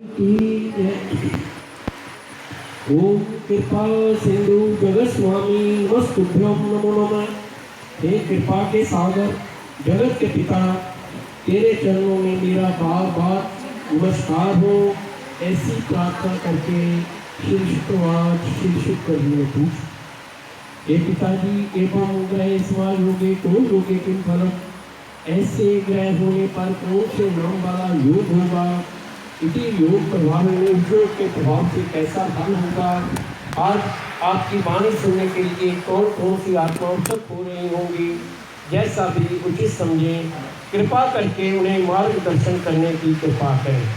ओम कृपा सिंधु जगत स्वामी नमस्तुभ्यं नमो नमः। हे कृपा के सागर जगत के पिता, तेरे चरणों में मेरा बार बार नमस्कार हो। ऐसी प्रार्थना करके शीर्षक कर दिए पूछ। हे पिताजी एवं ग्रह समाज योगे को योगे किम फलम, ऐसे ग्रह होने पर कौन से नाम वाला योग होगा, इसी योग प्रभाव में योग के प्रभाव से कैसा फल होगा। आज आपकी वाणी सुनने के लिए कौन कौन सी आत्मा उत्सुक हो रही होंगी, जैसा भी उचित समझे कृपा करके उन्हें मार्गदर्शन करने की कृपा करें।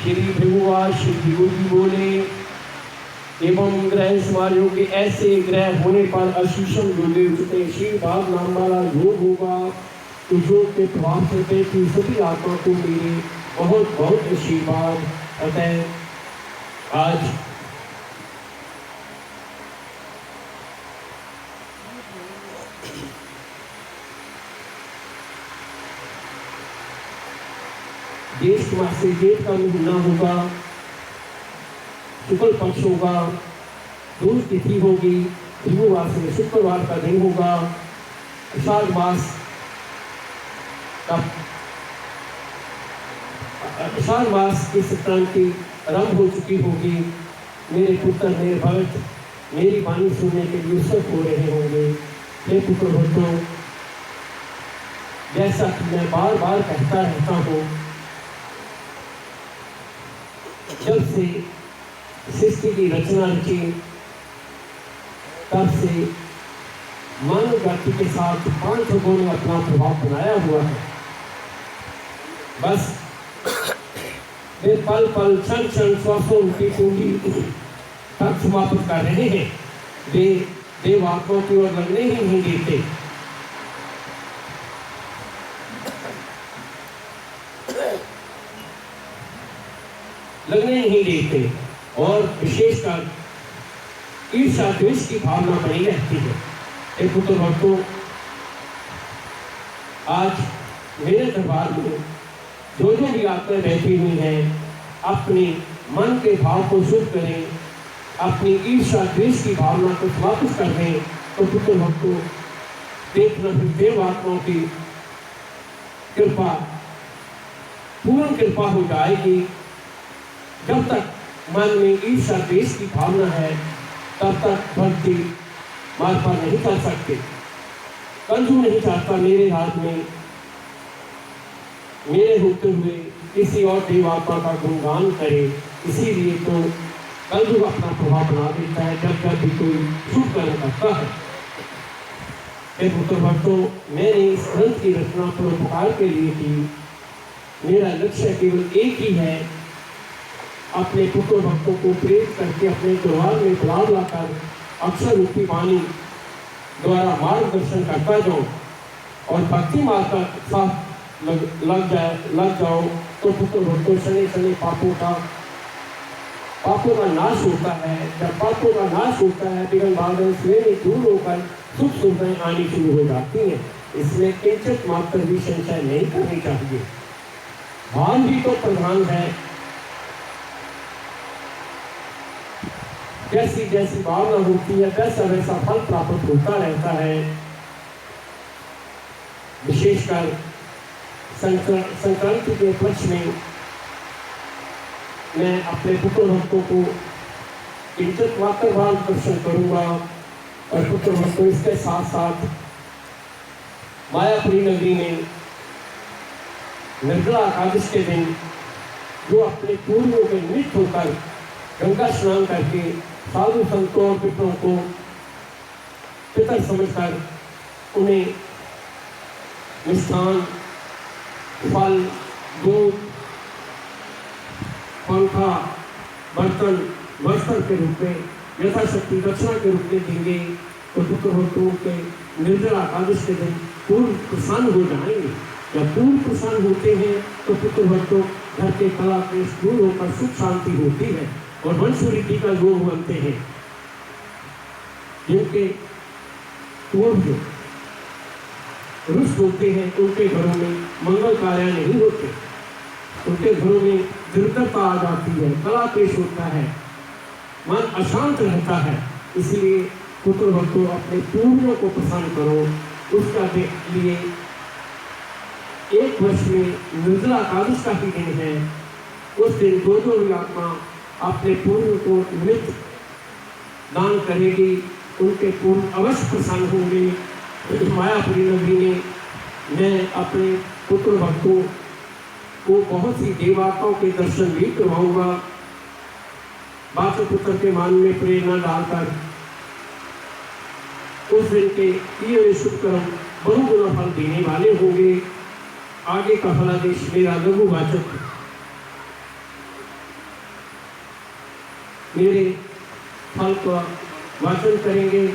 श्री भृगुवास श्री भृगु जी बोले, एवं ग्रह समाजों के ऐसे ग्रह होने पर अशीषम योगे उठते शीर्षभाग नाम वाला योग होगा। तो योग के प्रभाव से कि सभी आत्मा को मेरे बहुत बहुत आशीर्वाद। अतः आज ज्येष्ठ मास से जेठ का महीना होगा, शुक्ल पक्ष होगा, दूज तिथि होगी, गुरुवार से शुक्रवार का दिन होगा, आषाढ़ मास का आषाढ़ मास की संक्रांति आरंभ हो चुकी होगी। मेरे पुत्र मेरे भक्त मेरी वाणी सुनने के लिए उत्सुक हो रहे होंगे। हे पुत्र भक्तों, जैसा कि मैं बार बार कहता रहता हूँ, जब से सृष्टि की रचना रची तब से मानव जाति के साथ 5 लोगों ने अपना प्रभाव बनाया हुआ है। बस वे पल पल क्षण क्षण श्वासों की पूंजी तक समाप्त कर रहे हैं। वे देवात्माओं की ओर लगने ही नहीं देते। लगने नहीं देते और विशेषकर ईर्ष्या द्वेष की भावना बनी रहती है। एक पुत्र भक्तों, आज मेरे दरबार में जो भी आत्माएं बैठी हुई हैं, अपने मन के भाव को शुद्ध करें, अपनी ईर्ष्या द्वेष की भावना को समाप्त कर दें। तो पुत्र भक्तों, देखना फिर देव आत्माओं की कृपा, पूर्ण कृपा हो जाएगी। जब तक मन में ईर्ष्या द्वेष की भावना है, तब तक भक्ति मार्ग पर नहीं चल सकते। कंजू नहीं चाहता मेरे हाथ में मेरे होते हुए किसी और देवात्मा का गुणगान करे। इसीलिए तो कलयुग अपना प्रभाव बना देता है जब जब भी कोई शुभ कर्म करता है। पुत्र भक्तों, मैंने इस ग्रंथ की रचना परोपकार के लिए की। मेरा लक्ष्य केवल एक ही है, अपने पुत्र भक्तों को प्रेरित करके अपने दरबार में बुला लाकर अक्षर रूपी वाणी द्वारा मार्गदर्शन करता जाऊं और भक्ति मार्ग का साथ लग जाओ। तो पुत्र भक्तों, शनि शनि पापों का नाश होता है। जब पापों का नाश होता है, विघ्न बाधन स्वयं दूर होकर सुख सुविधाएं आनी शुरू हो जाती हैं। इसमें किंचित मात्र भी संशय नहीं करनी चाहिए। भान भी तो प्रधान है। जैसी जैसी भावना होती है, वैसा वैसा फल प्राप्त होता रहता है। विशेषकर संक्रांति के पक्ष में मैं अपने पुत्र भक्तों को किंचित मात्र मार्गदर्शन करूंगा। और पुत्र भक्तों, इसके साथ साथ मायापुरी नगरी में निर्जला एकादशी के दिन जो अपने पूर्वों के निमित्त होकर गंगा स्नान करके साधु संतों और पितरों को पितर समझकर उन्हें मिष्ठान, फल, दूध, पंखा, बर्तन वस्त्र के रूप में यथाशक्ति दक्षिणा के रूप में देंगे। तो पुत्र भक्तों के निर्जला एकादशी के दिन पूर्ण प्रसन्न हो जाएंगे। जब पूर्ण प्रसन्न होते हैं तो पुत्र भक्तों, घर के कला क्लेश दूर होकर सुख शांति होती है और वंशवृद्धि का योग बनते हैं। जिनके पूर्व रुष्ट होते हैं, उनके घरों में मंगल कार्य नहीं होते। उनके घरों में दृढ़ता आ जाती है, कला पेश होता है, मन अशांत रहता है। इसलिए पुत्र भक्तों, अपने पूर्वों को प्रसन्न करो। उसका लिए 1 वर्ष में निर्जला एकादश का ही दिन है। उस दिन दो आत्मा अपने पूर्व को निमित्त दान करेगी, उनके पूर्व अवश्य प्रसन्न होंगे। मायापुरी नगरी में मैं अपने पुत्र भक्तों को बहुत सी देवताओं के दर्शन भी करवाऊंगा। पुत्र के मान में प्रेरणा डालकर उस दिन के किए हुए शुभ कर्म बहुगुना फल देने वाले होंगे। आगे का फलादेश मेरा लघुवाचक मेरे फल का वाचन करेंगे।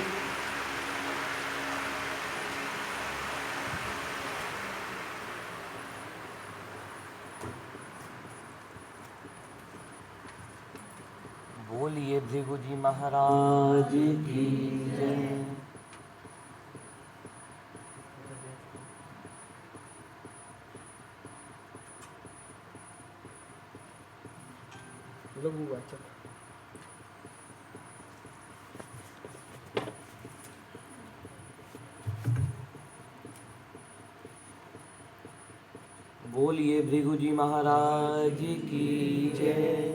बोलिए भृगु जी महाराज की जय। लघुवाचक बोलिए भृगु जी महाराज की जय।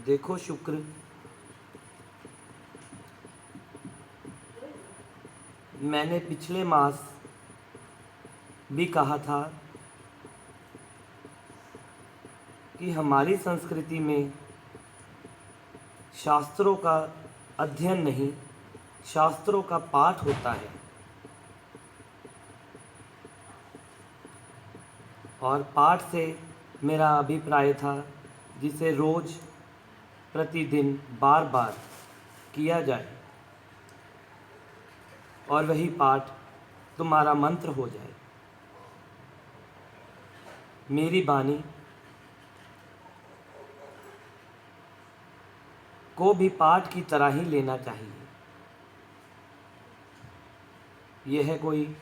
देखो शुक्र, मैंने पिछले मास भी कहा था कि हमारी संस्कृति में शास्त्रों का अध्ययन नहीं, शास्त्रों का पाठ होता है। और पाठ से मेरा अभिप्राय था जिसे रोज प्रतिदिन बार बार किया जाए और वही पाठ तुम्हारा मंत्र हो जाए। मेरी वाणी को भी पाठ की तरह ही लेना चाहिए। यह कोई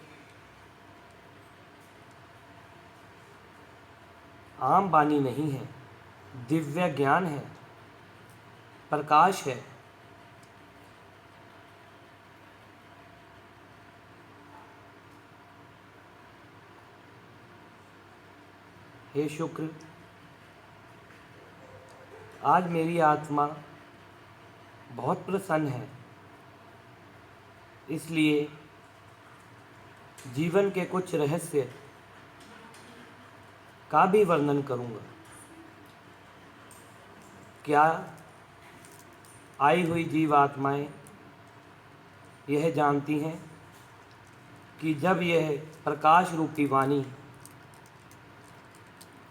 आम वाणी नहीं है, दिव्य ज्ञान है, प्रकाश है। हे शुक्र, आज मेरी आत्मा बहुत प्रसन्न है, इसलिए जीवन के कुछ रहस्य का भी वर्णन करूंगा। क्या आई हुई जीव आत्माएं यह जानती हैं कि जब यह प्रकाश रूपी वाणी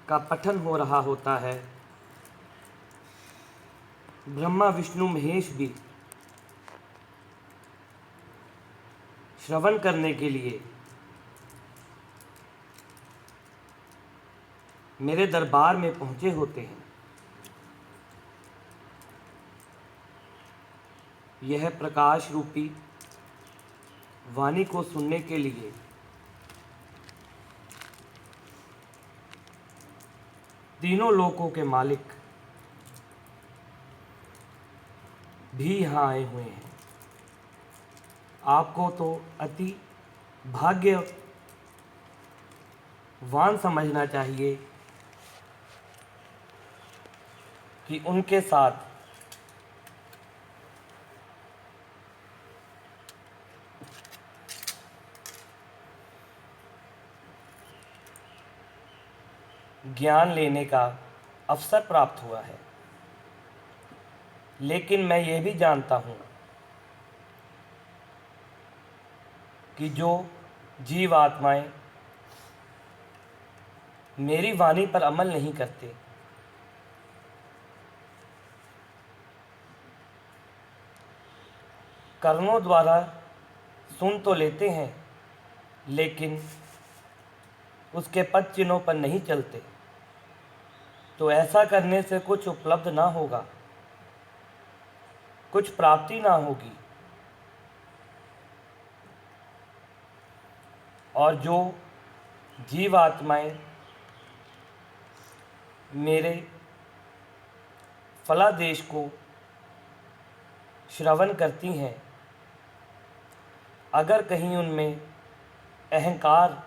का पठन हो रहा होता है, ब्रह्मा विष्णु महेश भी श्रवण करने के लिए मेरे दरबार में पहुंचे होते हैं। यह प्रकाश रूपी वाणी को सुनने के लिए तीनों लोकों के मालिक भी यहाँ आए हुए हैं। आपको तो अति भाग्यवान समझना चाहिए कि उनके साथ ज्ञान लेने का अवसर प्राप्त हुआ है। लेकिन मैं ये भी जानता हूँ कि जो जीव आत्माएं मेरी वाणी पर अमल नहीं करते, कर्णों द्वारा सुन तो लेते हैं लेकिन उसके पद चिन्हों पर नहीं चलते, तो ऐसा करने से कुछ उपलब्ध ना होगा, कुछ प्राप्ति ना होगी। और जो जीवात्माएं मेरे फलादेश को श्रवण करती हैं, अगर कहीं उनमें अहंकार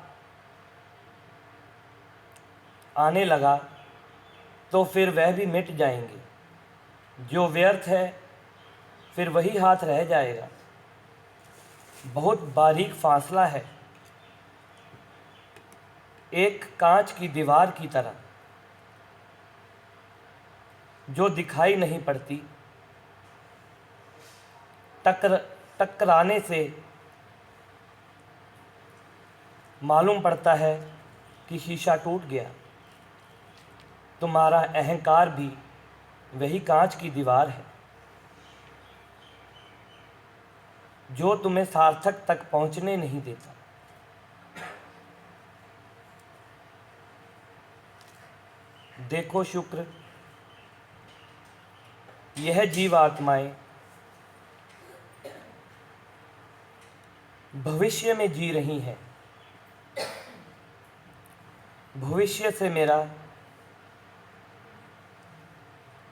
आने लगा तो फिर वह भी मिट जाएंगे। जो व्यर्थ है फिर वही हाथ रह जाएगा। बहुत बारीक फासला है, एक कांच की दीवार की तरह जो दिखाई नहीं पड़ती। टकराने से मालूम पड़ता है कि शीशा टूट गया। तुम्हारा अहंकार भी वही कांच की दीवार है जो तुम्हें सार्थक तक पहुंचने नहीं देता। देखो शुक्र, यह जीवात्माएं भविष्य में जी रही हैं। भविष्य से मेरा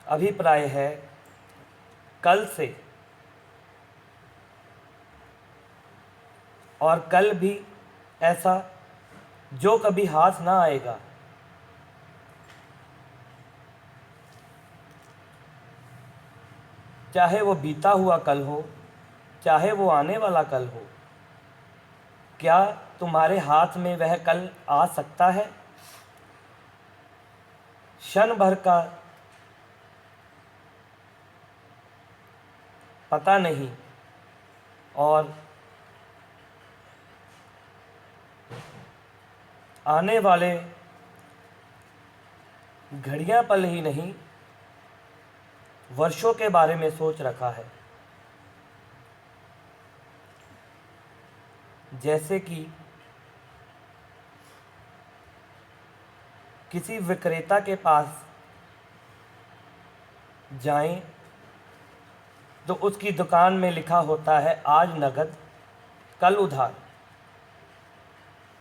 अभिप्राय है कल से, और कल भी ऐसा जो कभी हाथ ना आएगा। चाहे वो बीता हुआ कल हो, चाहे वो आने वाला कल हो, क्या तुम्हारे हाथ में वह कल आ सकता है? क्षण भर का पता नहीं, और आने वाले घड़ियां पल ही नहीं, वर्षों के बारे में सोच रखा है। जैसे कि किसी विक्रेता के पास जाएं तो उसकी दुकान में लिखा होता है आज नगद कल उधार।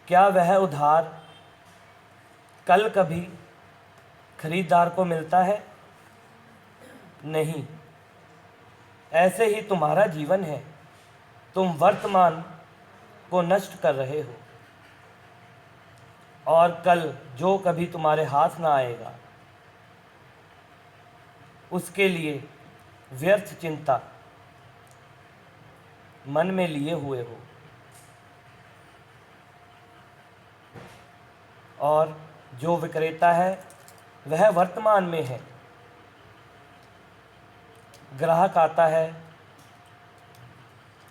क्या वह उधार कल कभी खरीदार को मिलता है? नहीं। ऐसे ही तुम्हारा जीवन है। तुम वर्तमान को नष्ट कर रहे हो, और कल जो कभी तुम्हारे हाथ ना आएगा उसके लिए व्यर्थ चिंता मन में लिए हुए हो। और जो विक्रेता है वह वर्तमान में है। ग्राहक आता है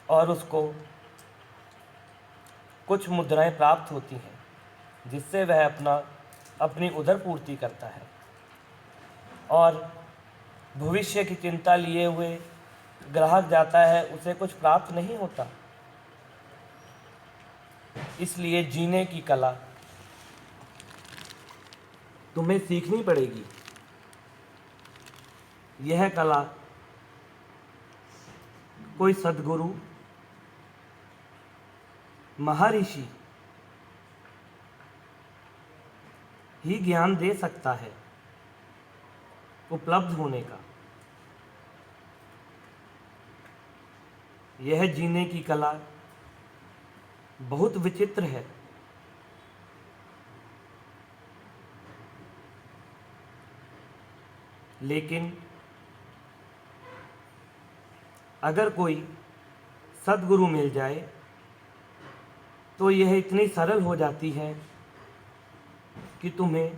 और उसको कुछ मुद्राएं प्राप्त होती हैं जिससे वह अपनी उधर पूर्ति करता है, और भविष्य की चिंता लिए हुए ग्राहक जाता है, उसे कुछ प्राप्त नहीं होता। इसलिए जीने की कला तुम्हें सीखनी पड़ेगी। यह कला कोई सद्गुरु, महर्षि ही ज्ञान दे सकता है उपलब्ध होने का। यह जीने की कला बहुत विचित्र है। लेकिन अगर कोई सद्गुरु मिल जाए तो यह इतनी सरल हो जाती है कि तुम्हें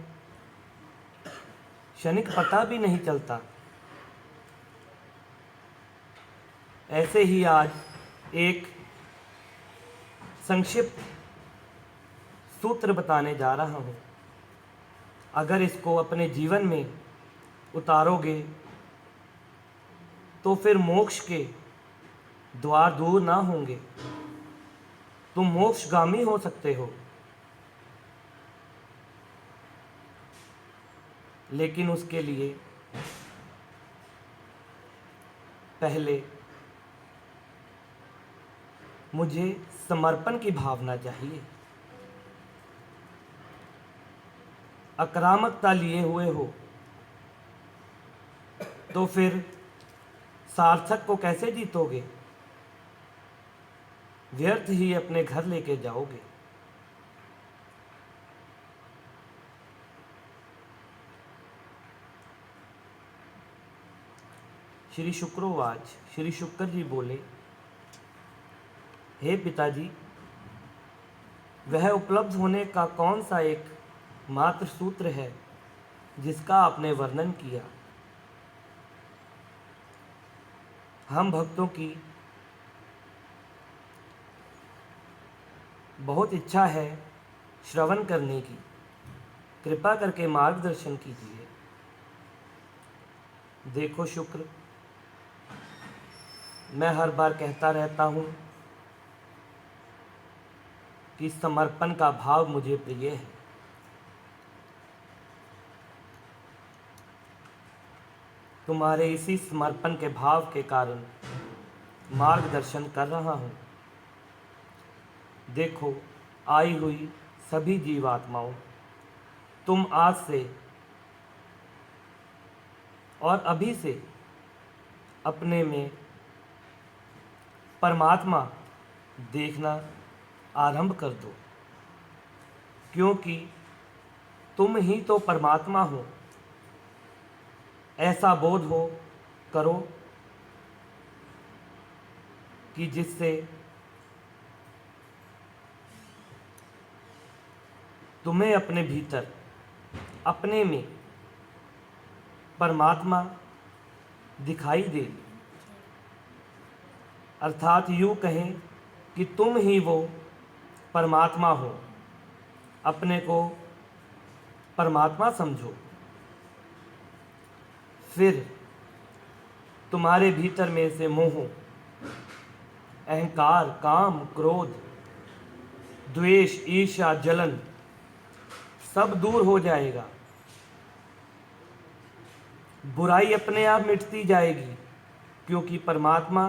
क्षणिक पता भी नहीं चलता। ऐसे ही आज एक संक्षिप्त सूत्र बताने जा रहा हूँ। अगर इसको अपने जीवन में उतारोगे तो फिर मोक्ष के द्वार दूर ना होंगे। तुम मोक्षगामी हो सकते हो। लेकिन उसके लिए पहले मुझे समर्पण की भावना चाहिए। आक्रामकता लिए हुए हो तो फिर सार्थक को कैसे जीतोगे? व्यर्थ ही अपने घर लेके जाओगे। श्री शुक्रोवाच। श्री शुक्र जी बोले, हे पिताजी, वह उपलब्ध होने का कौन सा एक मात्र सूत्र है जिसका आपने वर्णन किया? हम भक्तों की बहुत इच्छा है श्रवण करने की, कृपा करके मार्गदर्शन कीजिए। देखो शुक्र, मैं हर बार कहता रहता हूँ कि समर्पण का भाव मुझे प्रिय है। तुम्हारे इसी समर्पण के भाव के कारण मार्गदर्शन कर रहा हूँ। देखो, आई हुई सभी जीवात्माओं, तुम आज से और अभी से अपने में परमात्मा देखना आरंभ कर दो, क्योंकि तुम ही तो परमात्मा हो। ऐसा बोध हो करो कि जिससे तुम्हें अपने भीतर, अपने में परमात्मा दिखाई दे। अर्थात यूँ कहें कि तुम ही वो परमात्मा हो। अपने को परमात्मा समझो। फिर तुम्हारे भीतर में से मोह, अहंकार, काम, क्रोध, द्वेष, ईर्ष्या, जलन सब दूर हो जाएगा। बुराई अपने आप मिटती जाएगी, क्योंकि परमात्मा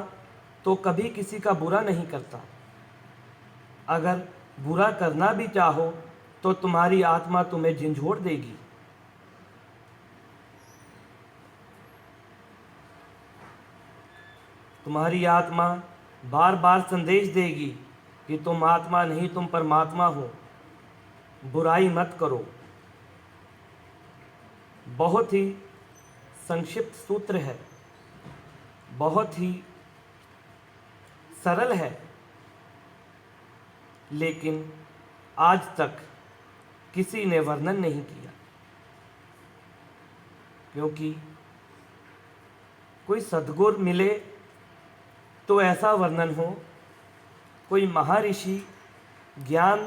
तो कभी किसी का बुरा नहीं करता। अगर बुरा करना भी चाहो तो तुम्हारी आत्मा तुम्हें झंझोड़ देगी। तुम्हारी आत्मा बार बार संदेश देगी कि तुम आत्मा नहीं, तुम परमात्मा हो, बुराई मत करो। बहुत ही संक्षिप्त सूत्र है, बहुत ही सरल है, लेकिन आज तक किसी ने वर्णन नहीं किया, क्योंकि कोई सद्गुरु मिले तो ऐसा वर्णन हो, कोई महर्षि ज्ञान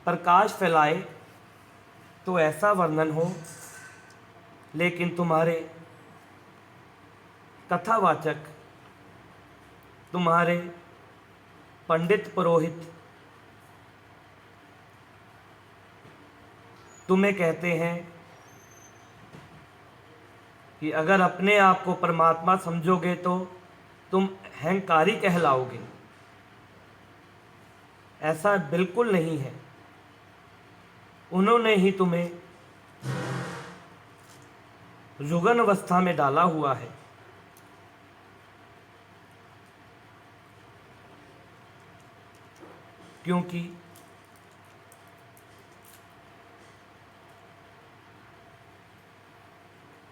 प्रकाश फैलाए तो ऐसा वर्णन हो, लेकिन तुम्हारे कथावाचक, तुम्हारे पंडित पुरोहित तुम्हें कहते हैं कि अगर अपने आप को परमात्मा समझोगे तो तुम अहंकारी कहलाओगे। ऐसा बिल्कुल नहीं है। उन्होंने ही तुम्हें रुग्ण अवस्था में डाला हुआ है। क्योंकि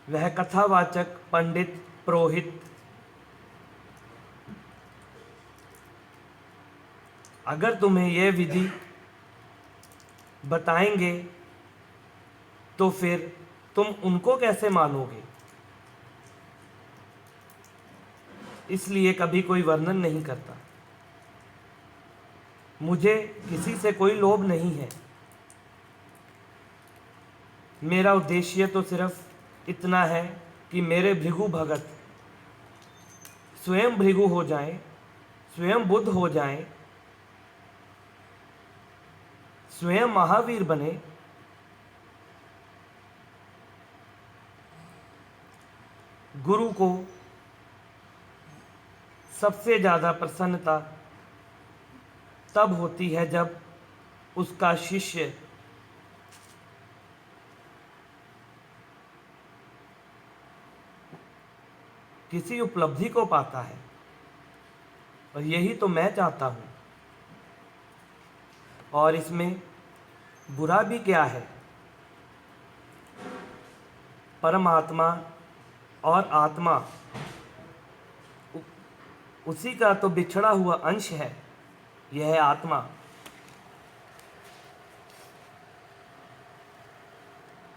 वह कथावाचक, पंडित, पुरोहित अगर तुम्हें यह विधि बताएंगे तो फिर तुम उनको कैसे मानोगे? इसलिए कभी कोई वर्णन नहीं करता। मुझे किसी से कोई लोभ नहीं है। मेरा उद्देश्य तो सिर्फ इतना है कि मेरे भृगु भगत स्वयं भृगु हो जाएं, स्वयं बुद्ध हो जाएं, स्वयं महावीर बने। गुरु को सबसे ज़्यादा प्रसन्नता तब होती है जब उसका शिष्य किसी उपलब्धि को पाता है, और यही तो मैं चाहता हूँ। और इसमें बुरा भी क्या है? परमात्मा और आत्मा उसी का तो बिछड़ा हुआ अंश है, यह आत्मा।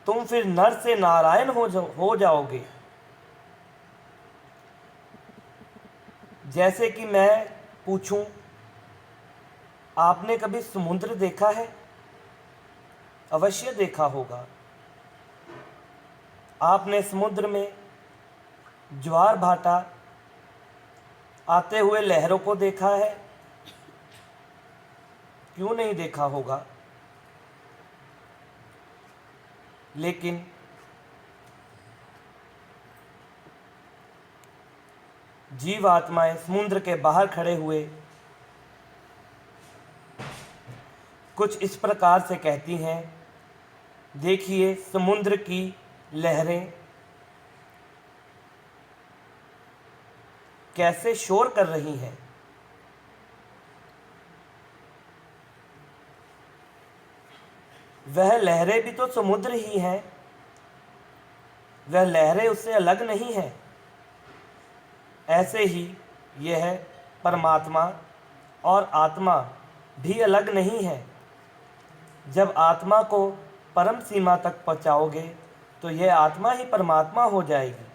तुम फिर नर से नारायण हो जाओगे। जैसे कि मैं पूछूं, आपने कभी समुद्र देखा है? अवश्य देखा होगा। आपने समुद्र में ज्वार भाटा आते हुए लहरों को देखा है? क्यों नहीं देखा होगा? लेकिन जीव आत्माएं समुद्र के बाहर खड़े हुए कुछ इस प्रकार से कहती हैं, देखिए समुद्र की लहरें कैसे शोर कर रही हैं। वह लहरें भी तो समुद्र ही हैं, वह लहरें उससे अलग नहीं हैं। ऐसे ही यह परमात्मा और आत्मा भी अलग नहीं है। जब आत्मा को परम सीमा तक पहुँचाओगे तो यह आत्मा ही परमात्मा हो जाएगी।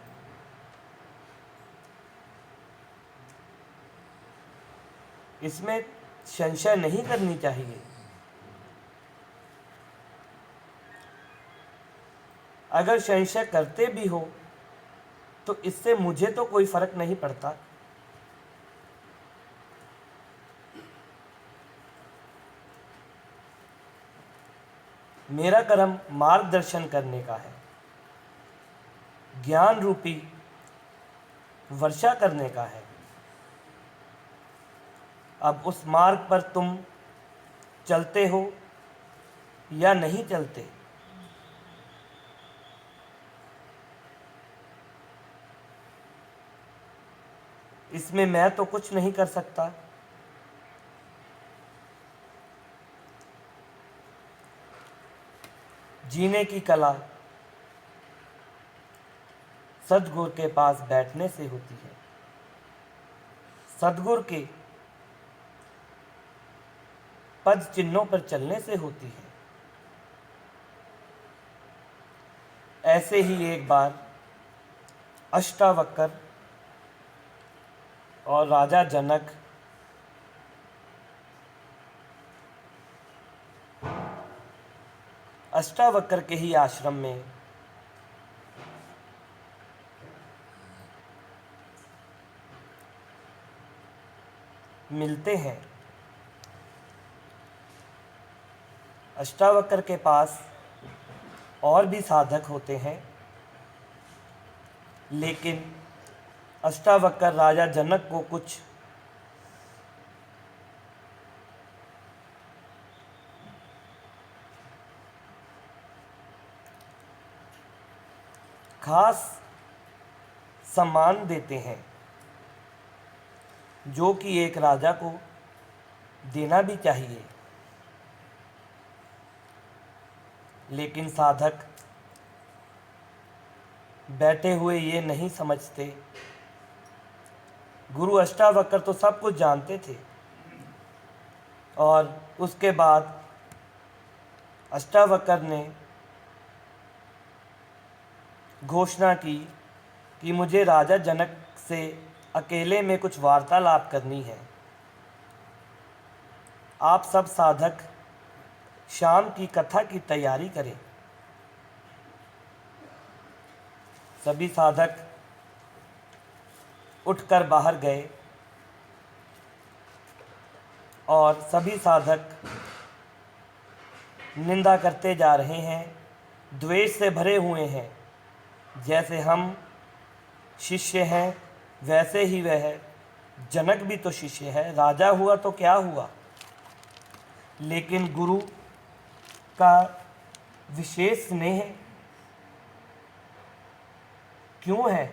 इसमें संशय नहीं करनी चाहिए। अगर संशय करते भी हो तो इससे मुझे तो कोई फर्क नहीं पड़ता। मेरा कर्म मार्गदर्शन करने का है, ज्ञान रूपी वर्षा करने का है। अब उस मार्ग पर तुम चलते हो या नहीं चलते, इसमें मैं तो कुछ नहीं कर सकता। जीने की कला सद्गुरु के पास बैठने से होती है, सद्गुरु के पद चिन्हों पर चलने से होती है। ऐसे ही एक बार अष्टावक्र और राजा जनक अष्टावक्र के ही आश्रम में मिलते हैं। अष्टावक्र के पास और भी साधक होते हैं, लेकिन अष्टावक्र राजा जनक को कुछ खास सम्मान देते हैं, जो कि एक राजा को देना भी चाहिए। लेकिन साधक बैठे हुए ये नहीं समझते। गुरु अष्टावक्र तो सब कुछ जानते थे, और उसके बाद अष्टावक्र ने घोषणा की कि मुझे राजा जनक से अकेले में कुछ वार्तालाप करनी है। आप सब साधक शाम की कथा की तैयारी करें। सभी साधक उठकर बाहर गए और सभी साधक निंदा करते जा रहे हैं, द्वेष से भरे हुए हैं। जैसे हम शिष्य हैं वैसे ही वह जनक भी तो शिष्य है। राजा हुआ तो क्या हुआ, लेकिन गुरु का विशेष स्नेह क्यों है?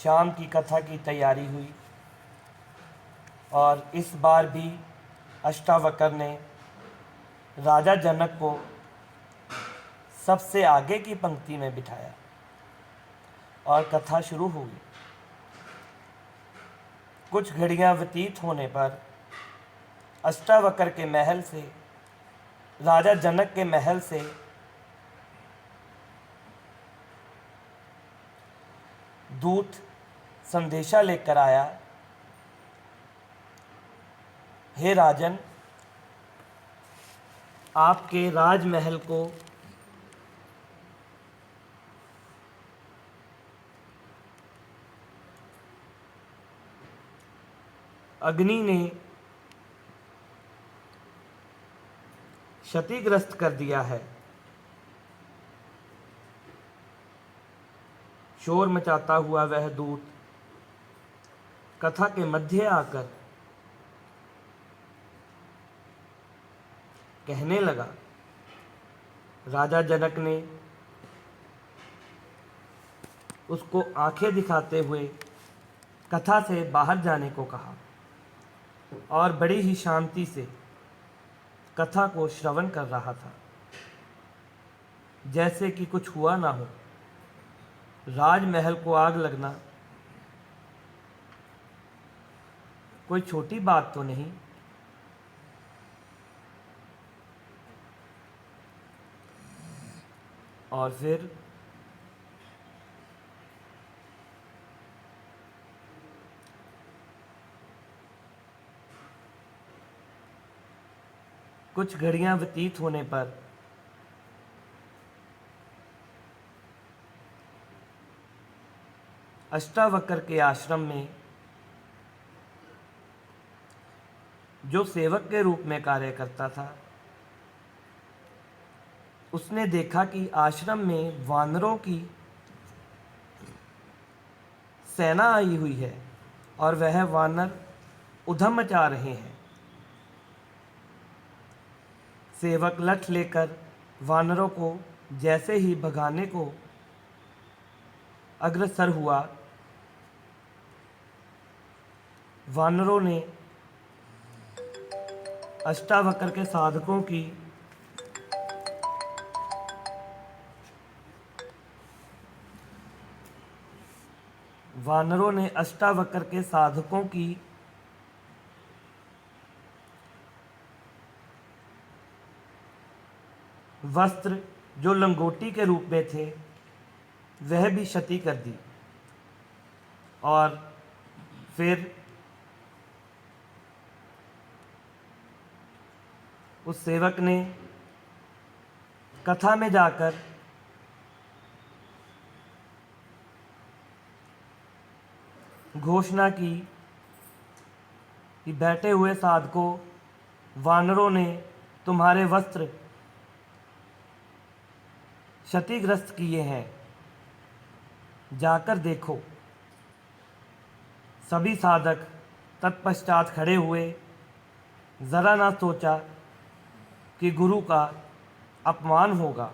शाम की कथा की तैयारी हुई और इस बार भी अष्टावक्र ने राजा जनक को सबसे आगे की पंक्ति में बिठाया और कथा शुरू हुई। कुछ घड़ियां व्यतीत होने पर अष्टावक्र के महल से, राजा जनक के महल से दूत संदेशा लेकर आया, हे राजन, आपके राजमहल को अग्नि ने क्षतिग्रस्त कर दिया है। शोर मचाता हुआ वह दूत कथा के मध्य आकर कहने लगा। राजा जनक ने उसको आंखें दिखाते हुए कथा से बाहर जाने को कहा और बड़ी ही शांति से कथा को श्रवण कर रहा था, जैसे कि कुछ हुआ ना हो। राजमहल को आग लगना कोई छोटी बात तो नहीं। और फिर कुछ घड़ियां व्यतीत होने पर अष्टावक्र के आश्रम में जो सेवक के रूप में कार्य करता था, उसने देखा कि आश्रम में वानरों की सेना आई हुई है और वह वानर उधम मचा रहे हैं। सेवक लठ लेकर वानरों को जैसे ही भगाने को अग्रसर हुआ, वानरों ने अष्टावक्र के साधकों की वस्त्र जो लंगोटी के रूप में थे वह भी क्षति कर दी। और फिर उस सेवक ने कथा में जाकर घोषणा की कि बैठे हुए साधकों, वानरों ने तुम्हारे वस्त्र क्षतिग्रस्त किए हैं, जाकर देखो। सभी साधक तत्पश्चात खड़े हुए। ज़रा ना सोचा कि गुरु का अपमान होगा।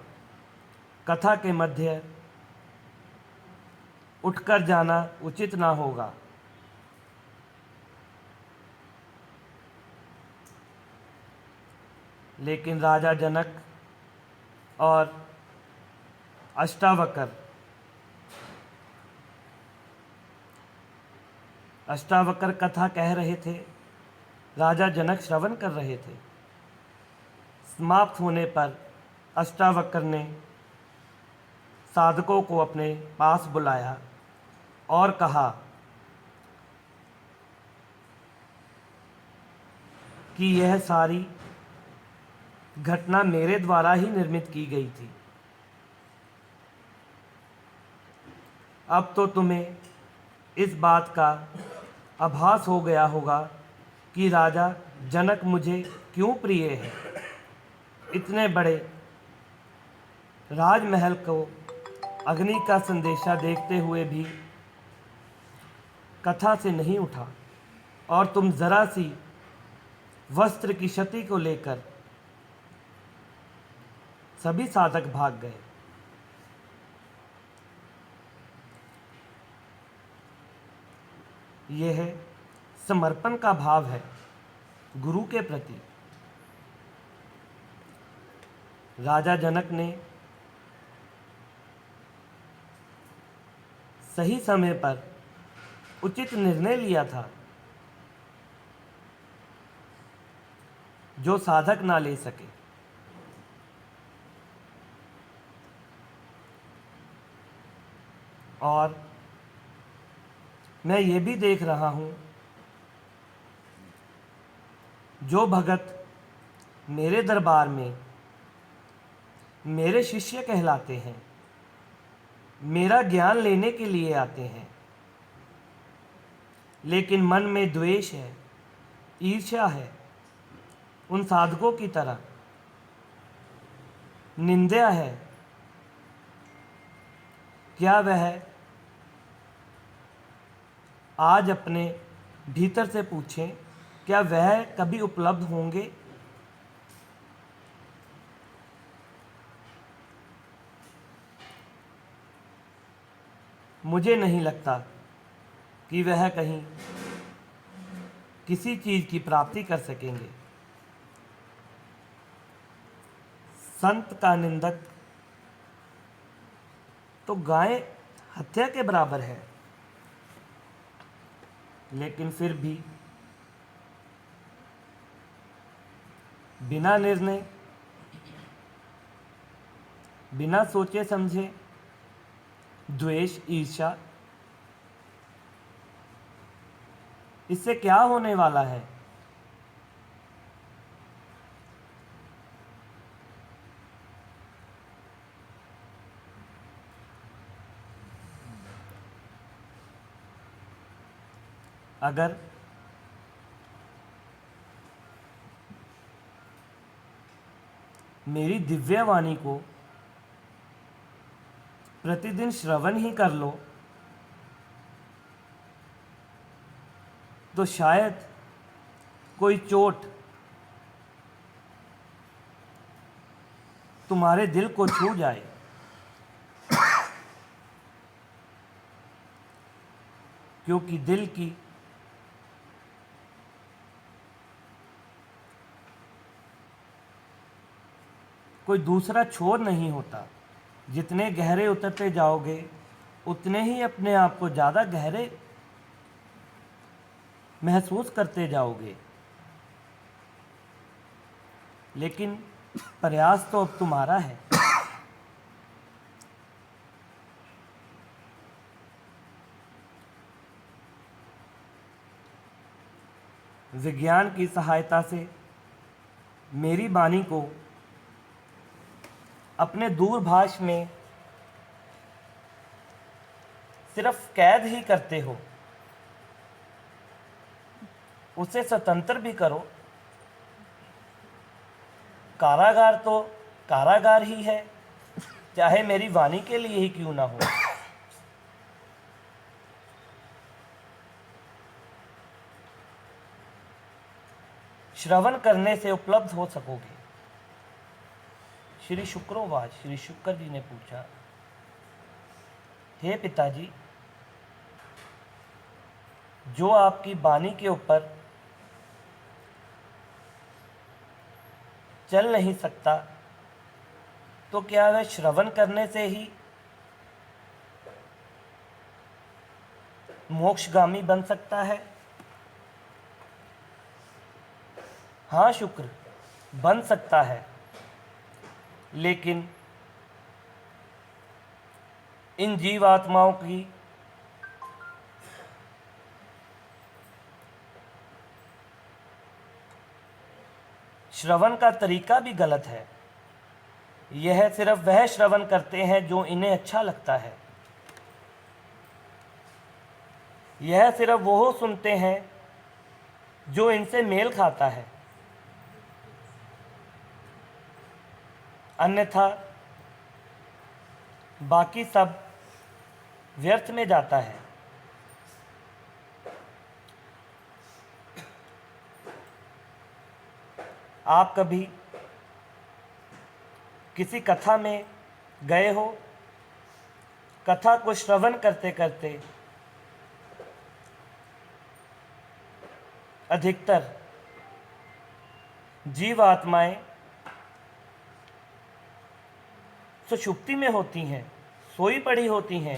कथा के मध्य उठकर जाना उचित ना होगा। लेकिन राजा जनक और अष्टावक्र कथा कह रहे थे, राजा जनक श्रवण कर रहे थे। समाप्त होने पर अष्टावक्र ने साधकों को अपने पास बुलाया और कहा कि यह सारी घटना मेरे द्वारा ही निर्मित की गई थी। अब तो तुम्हें इस बात का आभास हो गया होगा कि राजा जनक मुझे क्यों प्रिय है। इतने बड़े राजमहल को अग्नि का संदेशा देखते हुए भी कथा से नहीं उठा और तुम जरा सी वस्त्र की क्षति को लेकर सभी साधक भाग गए। यह समर्पण का भाव है गुरु के प्रति। राजा जनक ने सही समय पर उचित निर्णय लिया था जो साधक ना ले सके। और मैं ये भी देख रहा हूँ जो भगत मेरे दरबार में मेरे शिष्य कहलाते हैं, मेरा ज्ञान लेने के लिए आते हैं, लेकिन मन में द्वेष है, ईर्ष्या है, उन साधकों की तरह निंदा है, क्या वह आज अपने भीतर से पूछें, क्या वह कभी उपलब्ध होंगे? मुझे नहीं लगता कि वह कहीं किसी चीज़ की प्राप्ति कर सकेंगे। संत का निंदक तो गाय हत्या के बराबर है, लेकिन फिर भी बिना निर्णय, बिना सोचे समझे द्वेष, ईर्ष्या, इससे क्या होने वाला है? अगर मेरी दिव्य वाणी को प्रतिदिन श्रवण ही कर लो तो शायद कोई चोट तुम्हारे दिल को छू जाए। क्योंकि दिल की कोई दूसरा छोर नहीं होता। जितने गहरे उतरते जाओगे उतने ही अपने आप को ज़्यादा गहरे महसूस करते जाओगे। लेकिन प्रयास तो अब तुम्हारा है। विज्ञान की सहायता से मेरी वाणी को अपने दूरभाष में सिर्फ कैद ही करते हो, उसे स्वतंत्र भी करो। कारागार तो कारागार ही है, चाहे मेरी वाणी के लिए ही क्यों ना हो। श्रवण करने से उपलब्ध हो सकोगे। श्री शुक्रोवाच, श्री शुक्र जी ने पूछा, हे पिताजी, जो आपकी वाणी के ऊपर चल नहीं सकता, तो क्या वह श्रवण करने से ही मोक्षगामी बन सकता है? हाँ शुक्र, बन सकता है, लेकिन इन जीवात्माओं की श्रवण का तरीका भी गलत है। यह सिर्फ वह श्रवण करते हैं जो इन्हें अच्छा लगता है। यह सिर्फ वो सुनते हैं जो इनसे मेल खाता है, अन्यथा बाकी सब व्यर्थ में जाता है। आप कभी किसी कथा में गए हो? कथा को श्रवण करते करते अधिकतर जीव आत्माएं सुषुप्ति में होती हैं, सोई पड़ी होती हैं।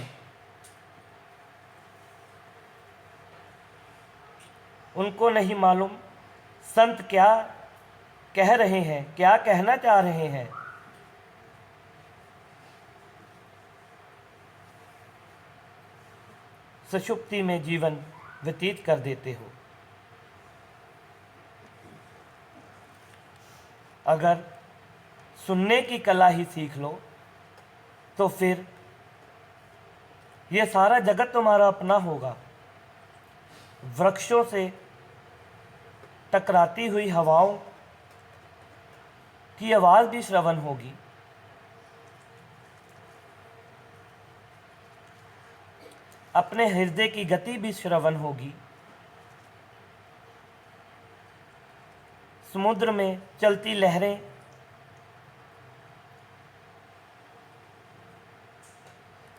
उनको नहीं मालूम संत क्या कह रहे हैं, क्या कहना चाह रहे हैं। सुषुप्ति में जीवन व्यतीत कर देते हो। अगर सुनने की कला ही सीख लो तो फिर यह सारा जगत तुम्हारा अपना होगा। वृक्षों से टकराती हुई हवाओं की आवाज़ भी श्रवण होगी। अपने हृदय की गति भी श्रवण होगी। समुद्र में चलती लहरें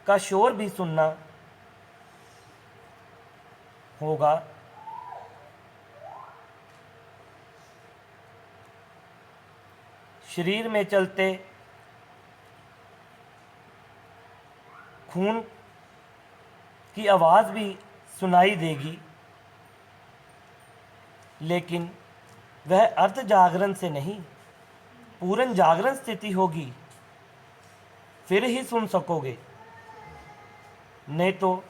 का शोर भी सुनना होगा। शरीर में चलते खून की आवाज़ भी सुनाई देगी, लेकिन वह अर्ध जागरण से नहीं, पूर्ण जागरण स्थिति होगी, फिर ही सुन सकोगे, नहीं तो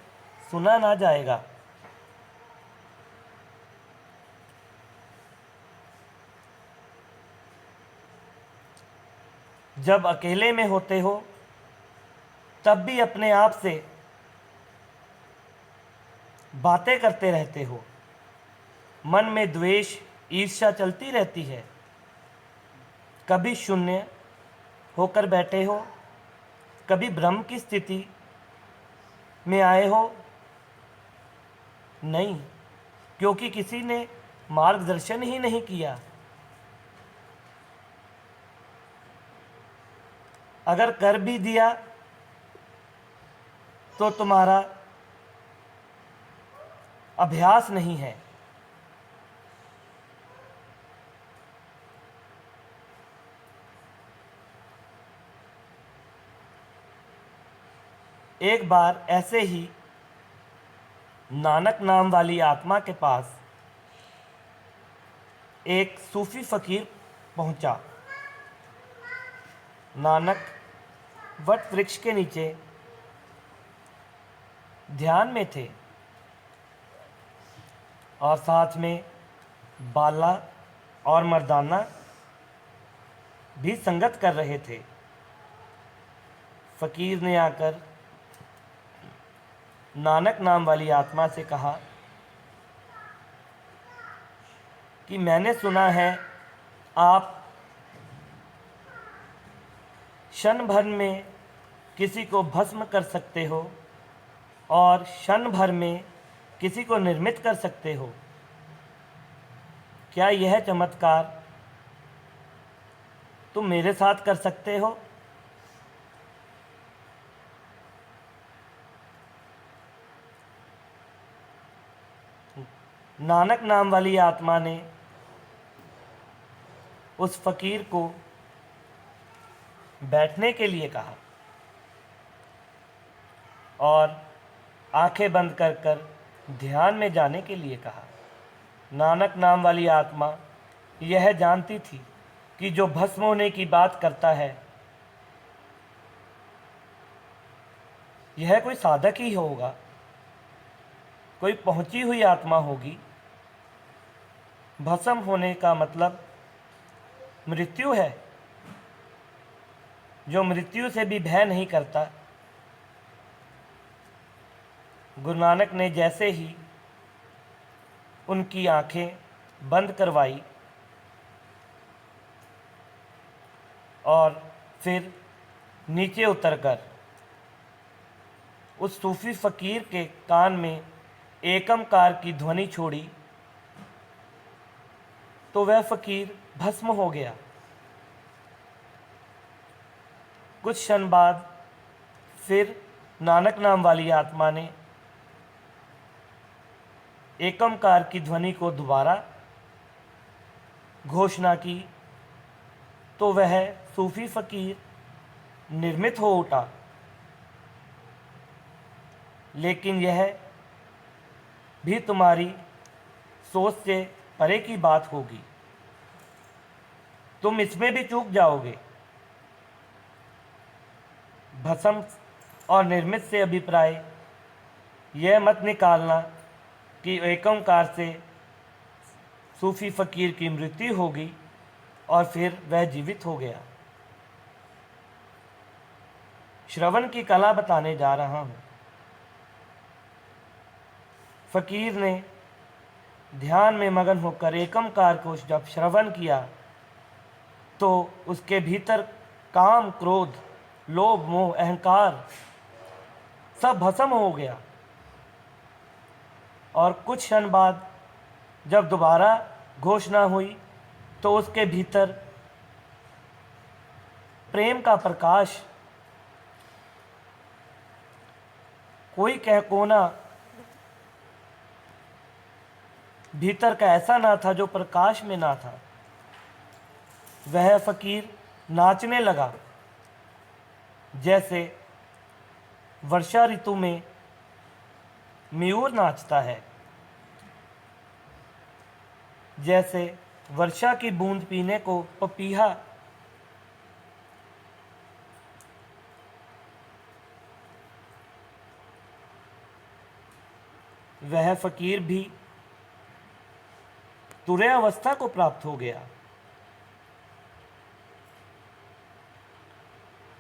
सुना ना जाएगा। जब अकेले में होते हो तब भी अपने आप से बातें करते रहते हो। मन में द्वेष, ईर्ष्या चलती रहती है। कभी शून्य होकर बैठे हो, कभी ब्रह्म की स्थिति में आए हो। नहीं, क्योंकि किसी ने मार्गदर्शन ही नहीं किया। अगर कर भी दिया तो तुम्हारा अभ्यास नहीं है। एक बार ऐसे ही नानक नाम वाली आत्मा के पास एक सूफी फकीर पहुंचा। नानक वट वृक्ष के नीचे ध्यान में थे और साथ में बाला और मर्दाना भी संगत कर रहे थे। फकीर ने आकर नानक नाम वाली आत्मा से कहा कि मैंने सुना है आप क्षण भर में किसी को भस्म कर सकते हो और क्षण भर में किसी को निर्मित कर सकते हो। क्या यह चमत्कार तुम मेरे साथ कर सकते हो? नानक नाम वाली आत्मा ने उस फकीर को बैठने के लिए कहा और आंखें बंद कर कर ध्यान में जाने के लिए कहा। नानक नाम वाली आत्मा यह जानती थी कि जो भस्म होने की बात करता है यह कोई साधक ही होगा, कोई पहुंची हुई आत्मा होगी। भस्म होने का मतलब मृत्यु है। जो मृत्यु से भी भय नहीं करता। गुरु नानक ने जैसे ही उनकी आंखें बंद करवाई और फिर नीचे उतरकर उस सूफी फकीर के कान में एकमकार की ध्वनि छोड़ी तो वह फकीर भस्म हो गया। कुछ क्षण बाद फिर नानक नाम वाली आत्मा ने एकमकार की ध्वनि को दोबारा घोषणा की तो वह सूफी फकीर निर्मित हो उठा। लेकिन यह भी तुम्हारी सोच से परे की बात होगी, तुम इसमें भी चूक जाओगे। भस्म और निर्मित से अभिप्राय यह मत निकालना कि एकमकार से सूफी फकीर की मृत्यु होगी और फिर वह जीवित हो गया। श्रवण की कला बताने जा रहा हूँ। फकीर ने ध्यान में मगन होकर एकमकार को जब श्रवण किया तो उसके भीतर काम, क्रोध, लोभ, मोह, अहंकार सब भस्म हो गया। और कुछ क्षण बाद जब दोबारा घोषणा हुई तो उसके भीतर प्रेम का प्रकाश, कोई कह कोना भीतर का ऐसा ना था जो प्रकाश में ना था। वह फकीर नाचने लगा जैसे वर्षा ऋतु में मयूर नाचता है, जैसे वर्षा की बूंद पीने को पपीहा वह फकीर भी तुरय अवस्था को प्राप्त हो गया।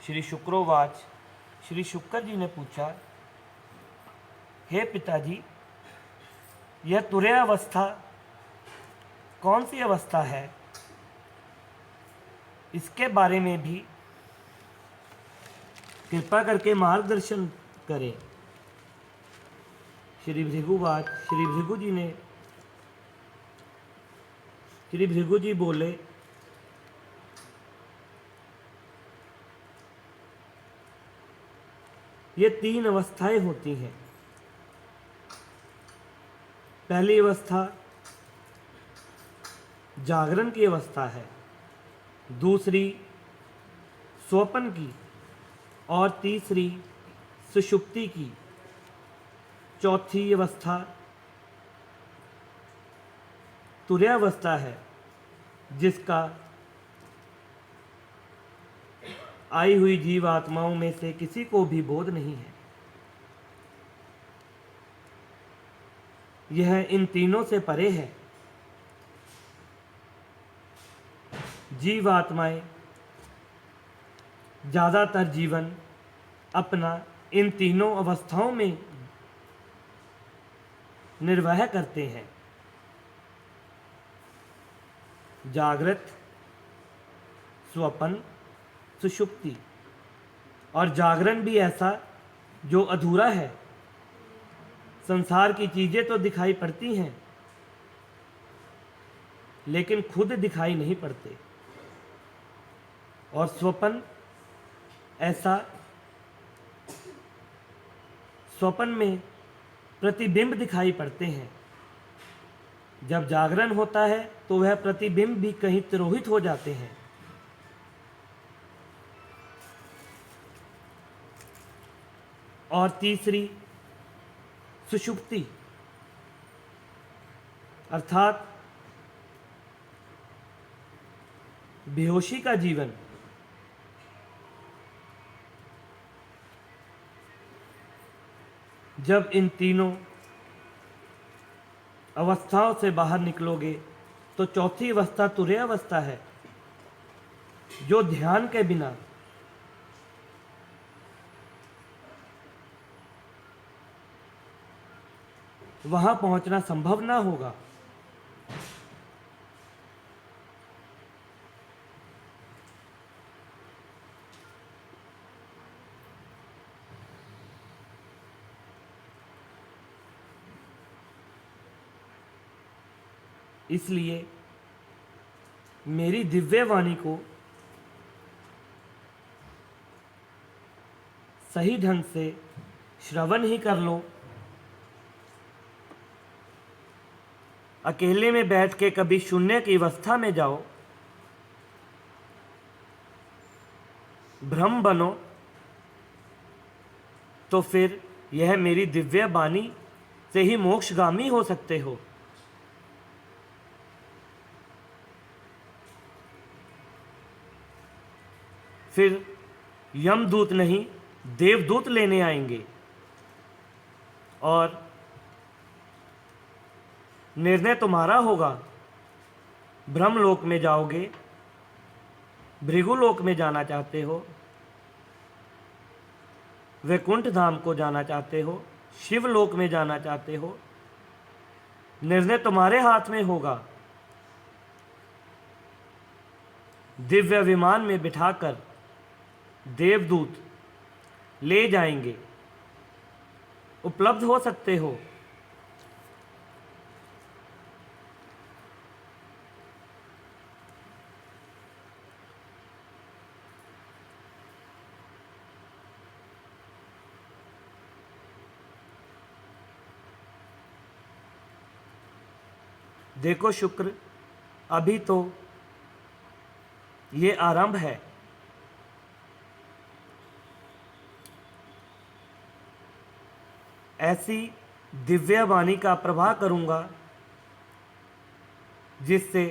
श्री शुक्रोवाच। श्री शुक्र जी ने पूछा, हे पिताजी, यह तुरय अवस्था कौन सी अवस्था है? इसके बारे में भी कृपा करके मार्गदर्शन करें। श्री भृगुवाच। श्री भृगु जी बोले, ये 3 अवस्थाएं होती हैं। पहली अवस्था जागरण की अवस्था है, दूसरी स्वप्न की और तीसरी सुषुप्ति की। चौथी अवस्था तुर्यावस्था है, जिसका आई हुई जीव आत्माओं में से किसी को भी बोध नहीं है। यह इन तीनों से परे है। जीव आत्माएं ज़्यादातर जीवन अपना इन तीनों अवस्थाओं में निर्वाह करते हैं। जागृत, स्वप्न, सुषुप्ति। और जागरण भी ऐसा जो अधूरा है। संसार की चीज़ें तो दिखाई पड़ती हैं, लेकिन खुद दिखाई नहीं पड़ते। और स्वप्न ऐसा, स्वप्न में प्रतिबिंब दिखाई पड़ते हैं। जब जागरण होता है तो वह प्रतिबिंब भी कहीं तिरोहित हो जाते हैं। और तीसरी सुषुप्ति, अर्थात बेहोशी का जीवन। जब इन तीनों अवस्थाओं से बाहर निकलोगे तो चौथी अवस्था तुरय अवस्था है, जो ध्यान के बिना वहां पहुंचना संभव ना होगा। इसलिए मेरी दिव्य वाणी को सही ढंग से श्रवण ही कर लो, अकेले में बैठ के कभी शून्य की अवस्था में जाओ, ब्रह्म बनो, तो फिर यह मेरी दिव्य वाणी से ही मोक्षगामी हो सकते हो। फिर यमदूत नहीं, देवदूत लेने आएंगे और निर्णय तुम्हारा होगा। ब्रह्मलोक में जाओगे, भृगुलोक में जाना चाहते हो, वैकुंठ धाम को जाना चाहते हो, शिवलोक में जाना चाहते हो, निर्णय तुम्हारे हाथ में होगा। दिव्य विमान में बिठाकर देवदूत ले जाएंगे, उपलब्ध हो सकते हो। देखो शुक्र, अभी तो ये आरंभ है। ऐसी दिव्य वाणी का प्रवाह करूंगा जिससे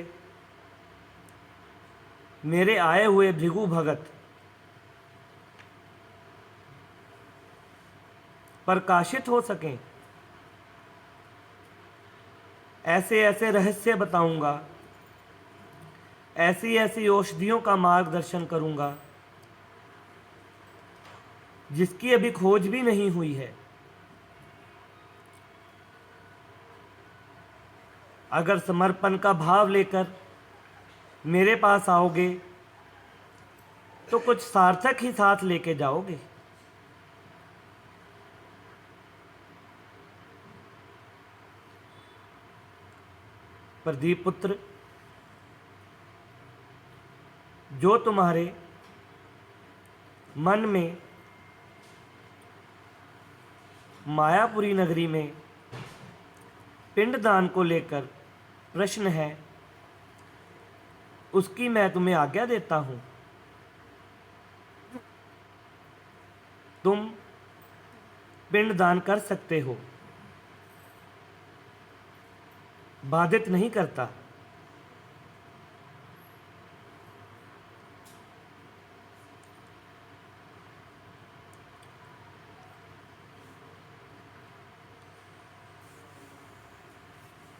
मेरे आए हुए भृगु भगत प्रकाशित हो सकें। ऐसे ऐसे रहस्य बताऊंगा, ऐसी ऐसी औषधियों का मार्गदर्शन करूंगा जिसकी अभी खोज भी नहीं हुई है। अगर समर्पण का भाव लेकर मेरे पास आओगे तो कुछ सार्थक ही साथ लेके जाओगे। प्रदीप पुत्र, जो तुम्हारे मन में मायापुरी नगरी में पिंडदान को लेकर प्रश्न है, उसकी मैं तुम्हें आज्ञा देता हूं। तुम पिंडदान कर सकते हो, बाधित नहीं करता।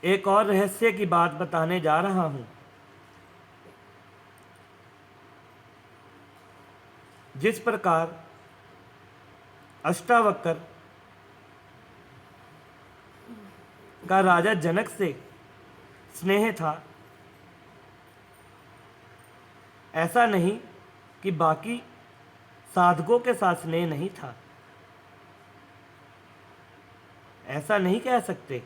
एक और रहस्य की बात बताने जा रहा हूं। जिस प्रकार अष्टावक्र का राजा जनक से स्नेह था, ऐसा नहीं कि बाकी साधकों के साथ स्नेह नहीं था। ऐसा नहीं कह सकते।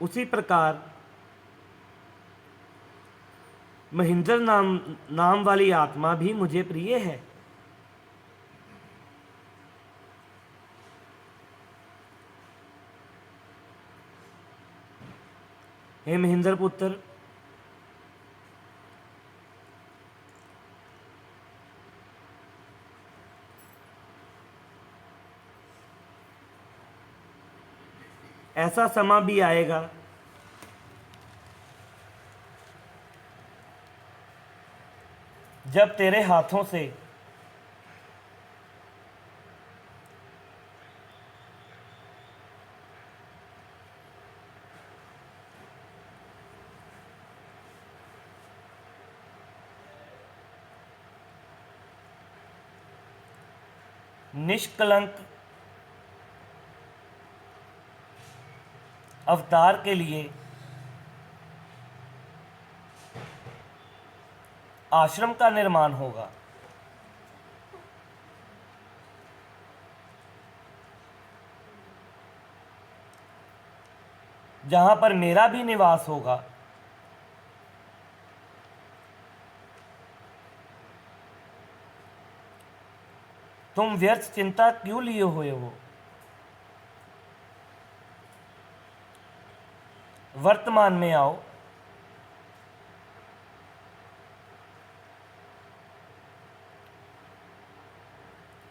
उसी प्रकार महेंद्र नाम वाली आत्मा भी मुझे प्रिय है। हे महेंद्र पुत्र, ऐसा समय भी आएगा जब तेरे हाथों से निष्कलंक अवतार के लिए आश्रम का निर्माण होगा। जहां पर मेरा भी निवास होगा। तुम व्यर्थ चिंता क्यों लिए हुए हो? वर्तमान में आओ।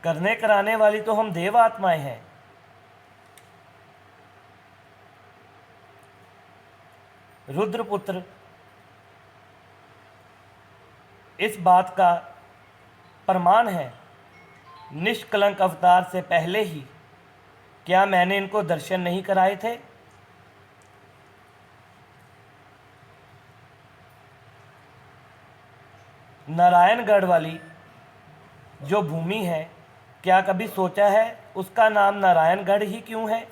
करने कराने वाली तो हम देव आत्माएं हैं। रुद्रपुत्र इस बात का प्रमाण है। निष्कलंक अवतार से पहले ही क्या मैंने इनको दर्शन नहीं कराए थे? नारायणगढ़ वाली जो भूमि है, क्या कभी सोचा है उसका नाम नारायणगढ़ ही क्यों है?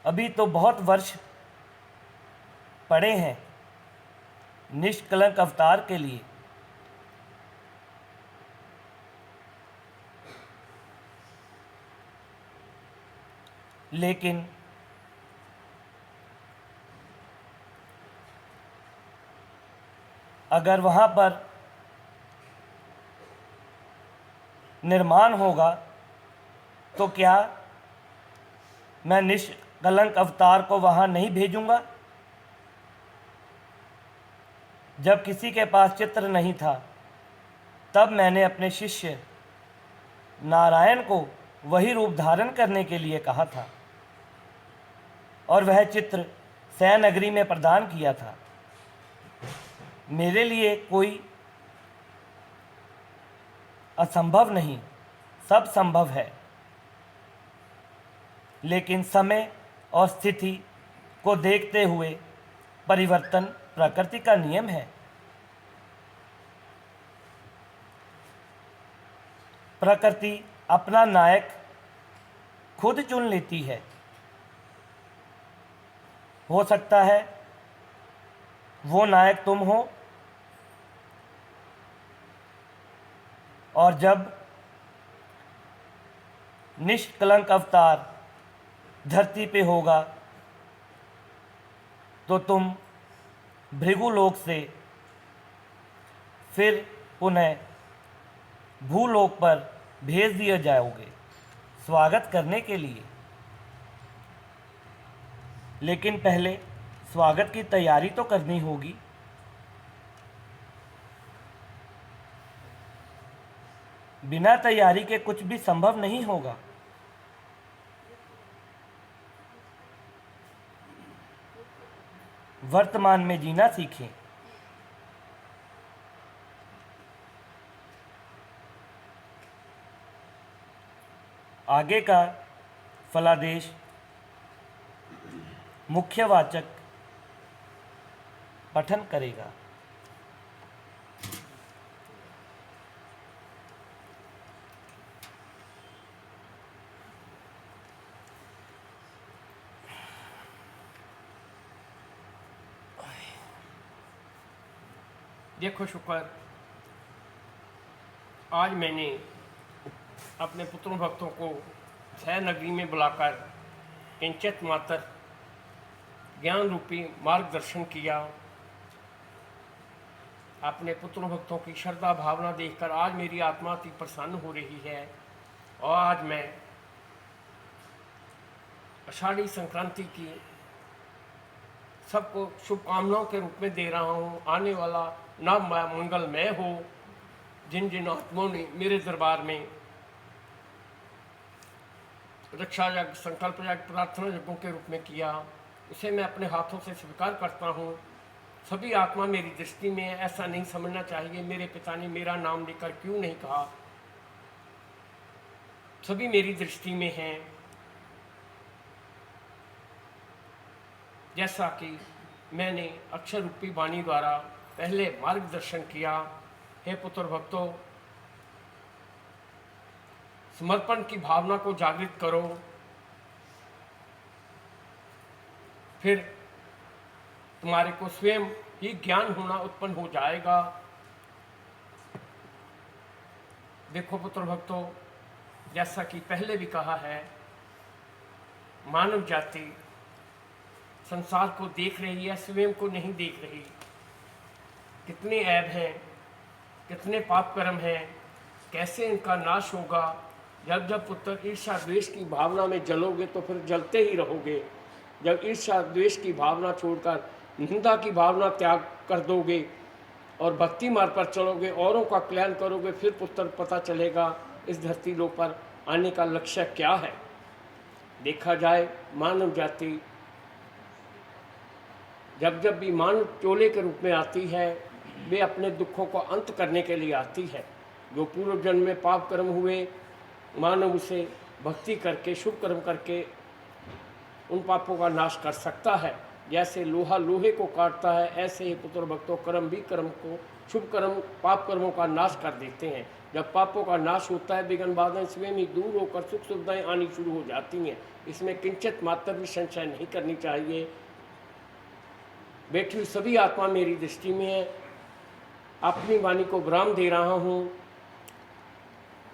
अभी तो बहुत वर्ष पड़े हैं निष्कलंक अवतार के लिए। लेकिन अगर वहाँ पर निर्माण होगा तो क्या मैं निष्कलंक अवतार को वहाँ नहीं भेजूँगा? जब किसी के पास चित्र नहीं था तब मैंने अपने शिष्य नारायण को वही रूप धारण करने के लिए कहा था और वह चित्र सैनगरी में प्रदान किया था। मेरे लिए कोई असंभव नहीं, सब संभव है। लेकिन समय और स्थिति को देखते हुए परिवर्तन प्रकृति का नियम है। प्रकृति अपना नायक खुद चुन लेती है। हो सकता है वो नायक तुम हो, और जब निष्कलंक अवतार धरती पे होगा तो तुम भृगुलोक से फिर पुनः भूलोक पर भेज दिए जाओगे स्वागत करने के लिए। लेकिन पहले स्वागत की तैयारी तो करनी होगी। बिना तैयारी के कुछ भी संभव नहीं होगा। वर्तमान में जीना सीखें। आगे का फलादेश मुख्यवाचक पठन करेगा। देखो शुक्र, आज मैंने अपने पुत्रों भक्तों को सैनगरी में बुलाकर किंचित मात्र ज्ञान रूपी मार्गदर्शन किया। अपने पुत्रों भक्तों की श्रद्धा भावना देखकर आज मेरी आत्मा अति प्रसन्न हो रही है। और आज मैं आषाढ़ी संक्रांति की सबको शुभकामनाओं के रूप में दे रहा हूँ। आने वाला नव मंगलमय हो। जिन जिन आत्माओं ने मेरे दरबार में रक्षा यज्ञ, संकल्प यज्ञ, प्रार्थना यज्ञों के रूप में किया, उसे मैं अपने हाथों से स्वीकार करता हूँ। सभी आत्मा मेरी दृष्टि में है। ऐसा नहीं समझना चाहिए मेरे पिता ने मेरा नाम लेकर क्यों नहीं कहा। सभी मेरी दृष्टि में हैं। जैसा कि मैंने अक्षर रूपी वाणी द्वारा पहले मार्गदर्शन किया। हे पुत्र भक्तों, समर्पण की भावना को जागृत करो, फिर तुम्हारे को स्वयं ही ज्ञान होना उत्पन्न हो जाएगा। देखो पुत्र भक्तों, जैसा कि पहले भी कहा है, मानव जाति संसार को देख रही है, स्वयं को नहीं देख रही। कितने ऐब हैं, कितने पाप कर्म हैं, कैसे इनका नाश होगा। जब जब पुत्र ईर्ष्या द्वेष की भावना में जलोगे तो फिर जलते ही रहोगे। जब ईर्ष्या द्वेष की भावना छोड़कर निंदा की भावना त्याग कर दोगे और भक्ति मार्ग पर चलोगे, औरों का कल्याण करोगे, फिर पुत्र पता चलेगा इस धरती लोक पर आने का लक्ष्य क्या है। देखा जाए मानव जाति जब जब भी मानव चोले के रूप में आती है, वे अपने दुखों को अंत करने के लिए आती है। जो पूर्व जन्म में पाप कर्म हुए, मानव उसे भक्ति करके शुभ कर्म करके उन पापों का नाश कर सकता है। जैसे लोहा लोहे को काटता है, ऐसे ही पुत्र भक्तों कर्म भी कर्म को, शुभ कर्म पाप कर्मों का नाश कर देते हैं। जब पापों का नाश होता है, विघ्न बाधाएं स्वयं ही दूर होकर सुख सुविधाएं आनी शुरू हो जाती हैं। इसमें किंचित मात्र भी संशय नहीं करनी चाहिए। बैठी हुई सभी आत्मा मेरी दृष्टि में है। अपनी वाणी को विराम दे रहा हूँ।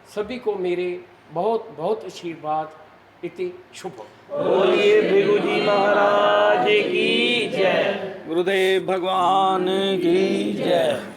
सभी को मेरे बहुत बहुत आशीर्वाद। इति शुभ। बोलिए भृगु जी महाराज की जय, गुरुदेव भगवान की जय।